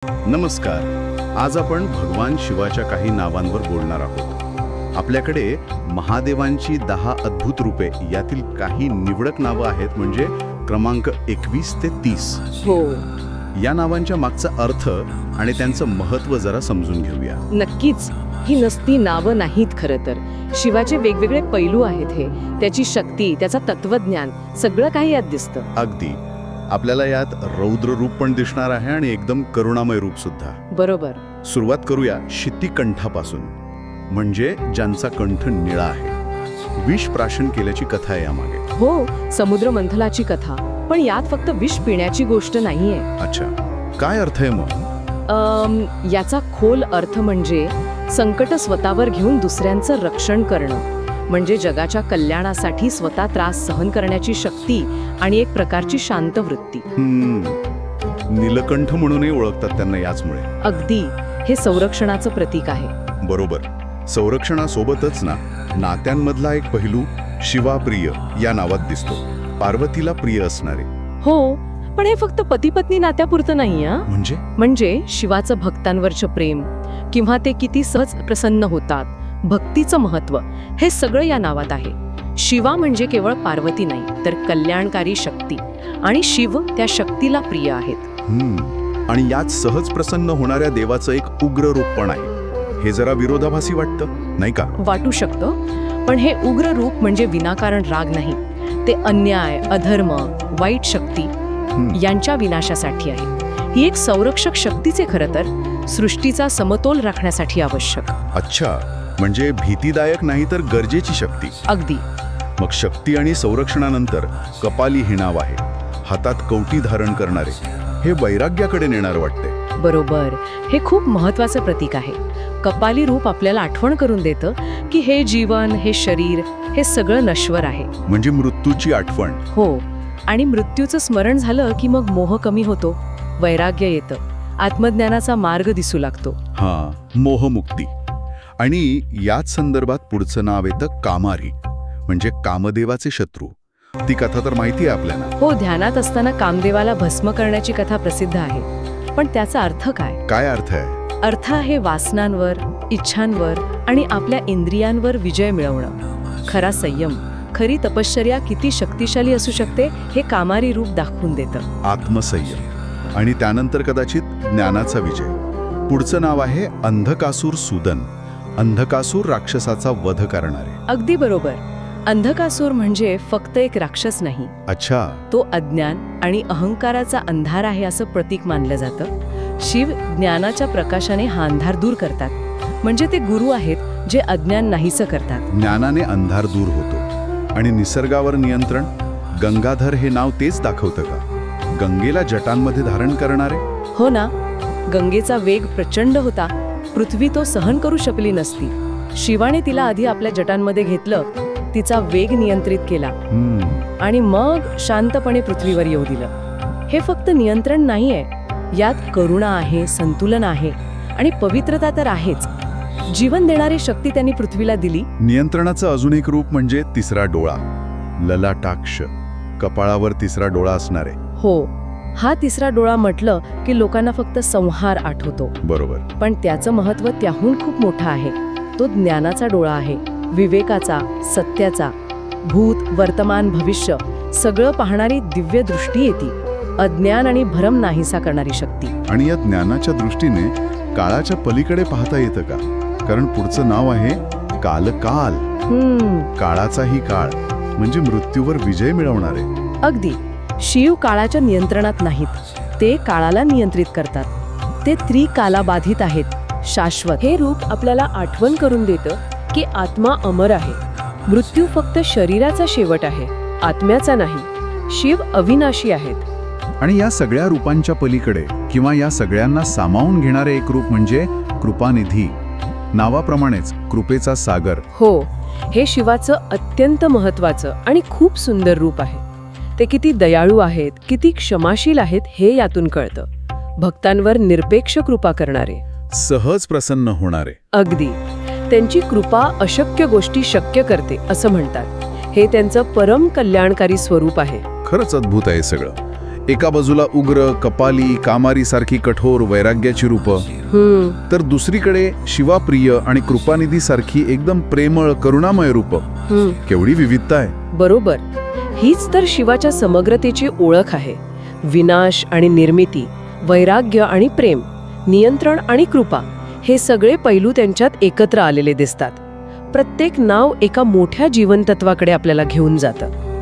नमस्कार. आज आपण भगवान शिवाच्या काही नावांवर बोलणार आहोत. आपल्याकडे महादेवांची 10 अद्भुत रूपे यातील काही निवडक नावं आहेत, म्हणजे क्रमांक 21 ते 30. हो, या नावांच्या मागचा अर्थ आणि त्यांचं महत्त्व जरा समजून घेऊया. नक्कीच. ही नसती नावं नाहीत खरं तर. शिवाचे वेगवेगळे पैलू आहेत हे. त्याची शक्ती, त्याचा तत्वज्ञान, सगळं काही यात दिसतं. अगदी. आपल्याला यात रौद्र रूप पण दिसणार आहे आणि एकदम करुणामय रूप सुद्धा. बरोबर. सुरुवात करूया शितिकंठापासून, म्हणजे ज्यांचा कंठ निळा आहे. विष प्राशन केल्याची कथा आहे यामागे. हो, समुद्र मंथनाची कथा. पण यात फक्त विष पिण्याची गोष्ट नाहीये. अच्छा, काय अर्थ आहे मग? याचा खोल अर्थ म्हणजे संकट स्वतःवर घेऊन दुसऱ्यांचं रक्षण करणं, म्हणजे जगाच्या कल्याणासाठी स्वतः त्रास सहन करण्याची शक्ती आणि एक प्रकारची शांत वृत्ती. नीलकंठ म्हणूनही ओळखतात त्यांना याचमुळे. अगदी. हे संरक्षणाचं प्रतीक आहे. बरोबर. संरक्षणासोबतच नात्यांमधला एक पैलू शिवाप्रिय या नावात दिसतो. पार्वतीला प्रिय असणारे. हो, पण हे फक्त पती पत्नी नात्यापुरतं नाही. म्हणजे शिवाचं भक्तांवरचं प्रेम, किंवा ते किती सहज प्रसन्न होतात, भक्तीचं महत्त्व, हे सगळं या नावात आहे. शिवा म्हणजे केवळ पार्वती नाही, तर कल्याणकारी शक्ती, आणि शिव त्या शक्तीला प्रिय आहेत. आणि यात सहज प्रसन्न होणाऱ्या देवाचं एक उग्र रूप पण आहे. हे जरा विरोधाभासी वाटतं, नाही का? वाटू शकतं, पण हे उग्र रूप म्हणजे विनाकारण राग नाही. ते अन्याय, अधर्म, वाईट शक्ती यांच्या विनाशासाठी आहे. ही एक संरक्षक शक्तीचे खरं तर सृष्टीचा समतोल राखण्यासाठी आवश्यक. अच्छा, म्हणजे भीतीदायक नाही तर गरजेची शक्ती. अगदी. मग शक्ती आणि संरक्षणानंतर कपाली हे नाव आहे. हातात कवटी धारण करणारे. हे वैराग्याकडे नेणार वाटते. बरोबर. हे खूप महत्वाचं प्रतीक आहे. कपाली रूप आपल्याला आठवण करून देतं की हे जीवन, हे शरीर, हे सगळं नश्वर आहे. म्हणजे मृत्यूची आठवण. हो, आणि मृत्यूचं स्मरण झालं की मग मोह कमी होतो, वैराग्य येतं, आत्मज्ञानाचा मार्ग दिसू लागतो. मोहमुक्ती. आणि याच संदर्भात पुढचं नाव येतं कामारी, म्हणजे कामदेवाचे शत्रू. ती कथा तर माहिती आहे आपल्याला. हो, ध्यानात असताना कामदेवाला भस्म करण्याची कथा प्रसिद्ध आहे. पण त्याचा अर्थ काय? काय अर्थ आहे? अर्थ आहे वासनांवर, इच्छांवर आणि आपल्या इंद्रियांवर विजय मिळवणं. खरा संयम, खरी तपश्चर्या किती शक्तिशाली असू शकते हे कामारी रूप दाखवून देतं. आत्मसंयम. आणि त्यानंतर कदाचित ज्ञानाचा विजय. पुढचं नाव आहे अंधकासूर सूदन. अंधकासूर राक्षसाचा वध करणारे. अगदी बरोबर. अंधकासूर म्हणजे फक्त एक राक्षस नाही. अच्छा. तो अज्ञान आणि अहंकाराचा अंधार आहे असं प्रतीक मानलं जातं. शिव ज्ञानाच्या प्रकाशाने हा अंधार दूर करतात. म्हणजे ते गुरु आहेत जे अज्ञान नाहीसं करतात. ज्ञानाने अंधार दूर होतो. आणि निसर्गावर नियंत्रण. गंगाधर हे नाव तेच दाखवतं का? गंगेला जटांमध्ये धारण करणारे. हो ना. गंगेचा वेग प्रचंड होता. पृथ्वी तो सहन करू शकली नसती. शिवाने तिला आधी आपल्या जटांमध्ये घेतलं, तिचा वेग नियंत्रित केला आणि मग शांतपणे पृथ्वीवर येऊ दिलं. हे फक्त नियंत्रण नाहीये, यात करुणा आहे, संतुलन आहे आणि पवित्रता तर आहेच. जीवन देणारी शक्ती त्यांनी पृथ्वीला दिली. नियंत्रणाचं अजून एक रूप म्हणजे तिसरा डोळा. ललाटाक्ष. कपाळावर तिसरा डोळा असणारे. हो, हा तिसरा डोळा म्हटलं की लोकांना फक्त संहार आठवतो. बरोबर. पण त्याचं महत्त्व त्याहून खूप मोठं आहे. तो ज्ञानाचा डोळा आहे, विवेकाचा, सत्याचा. भूत, वर्तमान, भविष्य सगळं पाहणारी दिव्य दृष्टी येते. अज्ञान आणि भ्रम नाहीसा करणारी शक्ती. आणि या ज्ञानाच्या दृष्टीने काळाच्या पलीकडे पाहता येतं का? कारण पुढचं नाव आहे कालकाल. काळाचाही काळ, म्हणजे मृत्यूवर विजय मिळवणारे. अगदी. शिव काळाच्या नियंत्रणात नाहीत, ते काळाला नियंत्रित करतात. ते त्रिकालाबाधित आहेत, शाश्वत. हे रूप आपल्याला आठवण करून देतं की आत्मा अमर आहे. मृत्यू फक्त शरीराचा शेवट आहे, आत्म्याचा नाही. शिव अविनाशी आहेत. आणि या सगळ्या रूपांच्या पलीकडे किंवा या सगळ्यांना सामावून घेणारे एक रूप म्हणजे कृपानिधी. नावाप्रमाणेच कृपेचा सागर. हो, हे शिवाचं अत्यंत महत्वाचं आणि खूप सुंदर रूप आहे. ते किती दयाळू आहेत, किती क्षमाशील आहेत हे यातून कळतं. भक्तांवर निरपेक्ष कृपा करणारे, सहज प्रसन्न होणारे. अगदी. त्यांची कृपा अशक्य गोष्टी शक्य करते असं म्हणतात. हे त्यांचं परम कल्याणकारी स्वरूप आहे. खरंच अद्भुत आहे सगळं. एका बाजूला उग्र, कपाली, कामारी सारखी कठोर वैराग्याची रूपं, तर दुसरीकडे शिवाप्रिय आणि कृपानिधी सारखी एकदम प्रेमळ, करुणामय रूपं. केवढी विविधता आहे. बरोबर. हीच तर शिवाच्या समग्रतेची ओळख आहे. विनाश आणि निर्मिती, वैराग्य आणि प्रेम, नियंत्रण आणि कृपा, हे सगळे पैलू त्यांच्यात एकत्र आलेले दिसतात. प्रत्येक नाव एका मोठ्या जीवनतत्वाकडे आपल्याला घेऊन जातं.